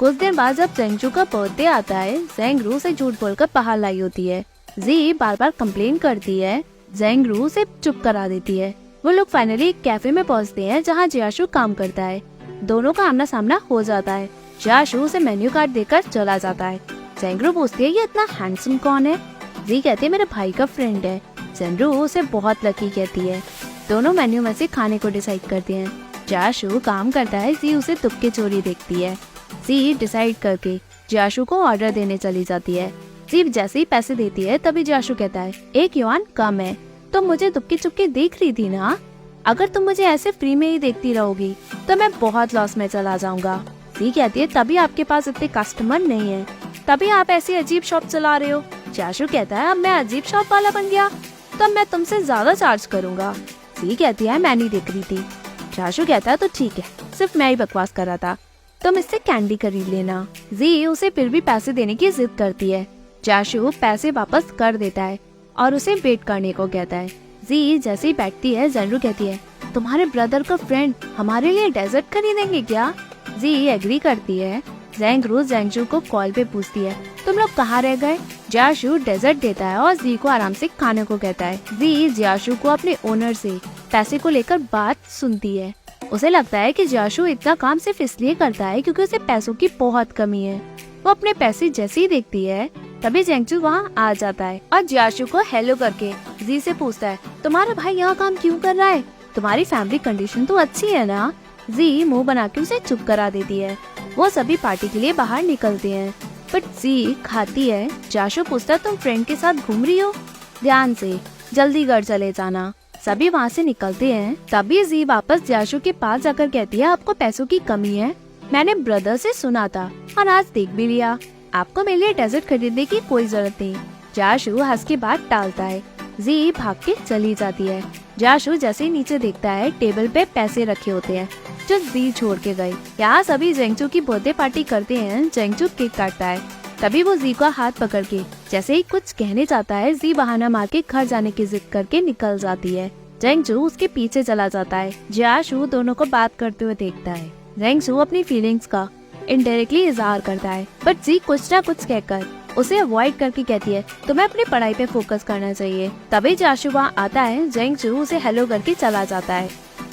कुछ दिन बाद जब जेंगजू का बर्थडे आता है, जेंगरू से झूठ बोलकर बाहर लाई होती है। जी बार बार कंप्लेन करती है, जेंगरू से चुप करा देती है। वो लोग फाइनली एक कैफे में पहुंचते हैं जहां जियाशु काम करता है। दोनों का आमना सामना हो जाता है। जियाशु उसे मेन्यू कार्ड देकर चला जाता है। जेंगरू पूछती है ये इतना हैंडसम कौन है? जी कहती है मेरे भाई का फ्रेंड है। जेंगरू उसे बहुत लकी कहती है। दोनों मेन्यू में से खाने को डिसाइड करते हैं। जियाशु काम करता है, जी उसे तुक्के चोरी देखती है। जी डिसाइड करके जियाशु को ऑर्डर देने चली जाती है। जी जैसे ही पैसे देती है तभी जियाशु कहता है 1 युआन कम है। तुम मुझे दुक्के चुपके देख रही थी ना? अगर तुम मुझे ऐसे फ्री में ही देखती रहोगी तो मैं बहुत लॉस में चला जाऊंगा। जी कहती है तभी आपके पास इतने कस्टमर नहीं है, तभी आप ऐसी अजीब शॉप चला रहे हो। जियाशु कहता है अब मैं अजीब शॉप वाला बन गया तो मैं तुमसे ज्यादा चार्ज करूंगा। जी कहती है मैं नहीं देख रही थी। जियाशु कहता है तो ठीक है, सिर्फ मैं ही बकवास कर रहा था, तुम इससे कैंडी खरीद लेना। जी उसे फिर भी पैसे देने की जिद करती है। जियाशु पैसे वापस कर देता है और उसे वेट करने को कहता है। जी जैसे ही बैठती है, जेंगरू कहती है तुम्हारे ब्रदर का फ्रेंड हमारे लिए डेजर्ट खरीदेंगे क्या? जी एग्री करती है। जेंगरू जेंगजू को कॉल पे पूछती है तुम लोग कहाँ रह गए? जियाशु डेजर्ट देता है और जी को आराम से खाने को कहता है। जी जियाशु को अपने ओनर से पैसे को लेकर बात सुनती है। उसे लगता है कि जियाशु इतना काम सिर्फ इसलिए करता है क्योंकि उसे पैसों की बहुत कमी है। वो अपने पैसे जैसे ही देखती है तभी जेंगजू वहाँ आ जाता है और जियाशु को हेलो करके जी से पूछता है तुम्हारा भाई यहाँ काम क्यों कर रहा है? तुम्हारी फैमिली कंडीशन तो अच्छी है ना? जी मुंह बना के उसे चुप करा देती है। वो सभी पार्टी के लिए बाहर निकलते हैं बट जी खाती है। जियाशु पूछता है तुम फ्रेंड के साथ घूम रही हो? ध्यान से, जल्दी घर चले जाना। सभी वहाँ से निकलते हैं। तभी जी वापस जियाशु के पास जाकर कहती है आपको पैसों की कमी है, मैंने ब्रदर से सुना था और आज देख भी लिया। आपको मेरे लिए डेजर्ट खरीदने की कोई जरूरत नहीं। जियाशु हंस के बात टालता है। जी भाग के चली जाती है। जियाशु जैसे ही नीचे देखता है टेबल पे पैसे रखे होते हैं जो जी छोड़ के गए। यहाँ सभी जेंगजू की बर्थडे पार्टी करते हैं। जेंगजू केक काटता है, तभी वो जी का हाथ पकड़ के जैसे ही कुछ कहने जाता है, जी बहाना मार के घर जाने की जिद करके निकल जाती है। जेंगजू उसके पीछे चला जाता है। जियाशु दोनों को बात करते हुए देखता है। जेंगजू अपनी फीलिंग्स का इनडायरेक्टली इजहार करता है बट जी कुछ न कुछ कहकर उसे अवॉइड करके कहती है तुम्हें अपनी पढ़ाई पे फोकस करना चाहिए। तभी जियाशु वहाँ आता है। जेंगजू उसे हेलो करके चला जाता है।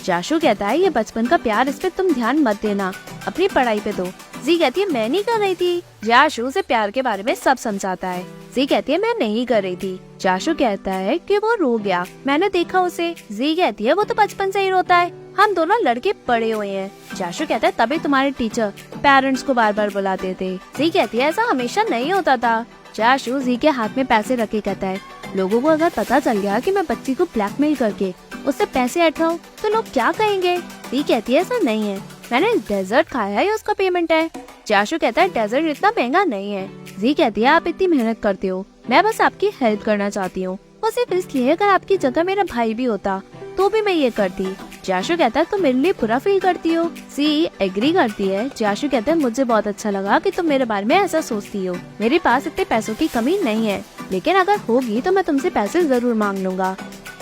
जियाशु कहता है ये बचपन का प्यार, इस पे तुम ध्यान मत देना, अपनी पढ़ाई पे दो। जी कहती है मैं नहीं कर रही थी। जियाशु उसे प्यार के बारे में सब समझाता है। जी कहती है मैं नहीं कर रही थी। जियाशु कहता है कि वो रो गया, मैंने देखा उसे। जी कहती है वो तो बचपन से ही रोता है, हम दोनों लड़के बड़े हुए हैं। जियाशु कहता है तभी तुम्हारे टीचर पेरेंट्स को बार बार बुलाते थे। जी कहती है ऐसा हमेशा नहीं होता था। जियाशु जी के हाथ में पैसे रखे कहता है लोगों को अगर पता चल गया कि मैं बच्ची को ब्लैकमेल करके उससे पैसे हटाऊं तो लोग क्या कहेंगे? जी कहती है ऐसा नहीं है, मैंने डेजर्ट खाया है, उसका पेमेंट है। जियाशु कहता है डेजर्ट इतना महंगा नहीं है। जी कहती है आप इतनी मेहनत करते हो, मैं बस आपकी हेल्प करना चाहती हूँ, वो सिर्फ इसलिए अगर आपकी जगह मेरा भाई भी होता तो भी मैं ये करती। जियाशु कहता है तुम मेरे लिए बुरा फील करती हो। सी एग्री करती है। जियाशु कहता है मुझे बहुत अच्छा लगा कि तुम मेरे बारे में ऐसा सोचती हो। मेरे पास इतने पैसों की कमी नहीं है, लेकिन अगर होगी तो मैं तुमसे पैसे जरूर मांग लूंगा।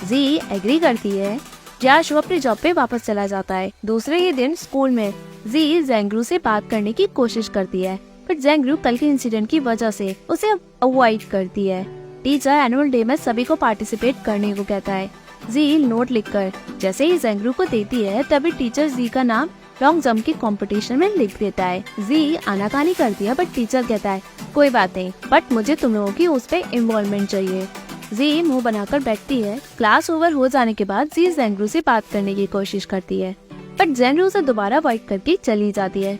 जी एग्री करती है। जियाशु अपनी जॉब पे वापस चला जाता है। दूसरे ही दिन स्कूल में जी जेंगरू से बात करने की कोशिश करती है बट जेंगरू कल के इंसिडेंट की वजह से उसे अवॉइड करती है। टीचर एनुअल डे में सभी को पार्टिसिपेट करने को कहता है। जी नोट लिखकर जैसे ही जेंगरू को देती है तभी टीचर जी का नाम लॉन्ग जंप के कंपटीशन में लिख देता है। जी आनाकानी करती है बट टीचर कहता है कोई बात नहीं, बट मुझे तुम लोगों की उस पे इन्वॉल्वमेंट चाहिए। जी मुंह बनाकर बैठती है। क्लास ओवर हो जाने के बाद जी जेंगरू से बात करने की कोशिश करती है बट जेंगरू से दोबारा अवॉइड करके चली जाती है।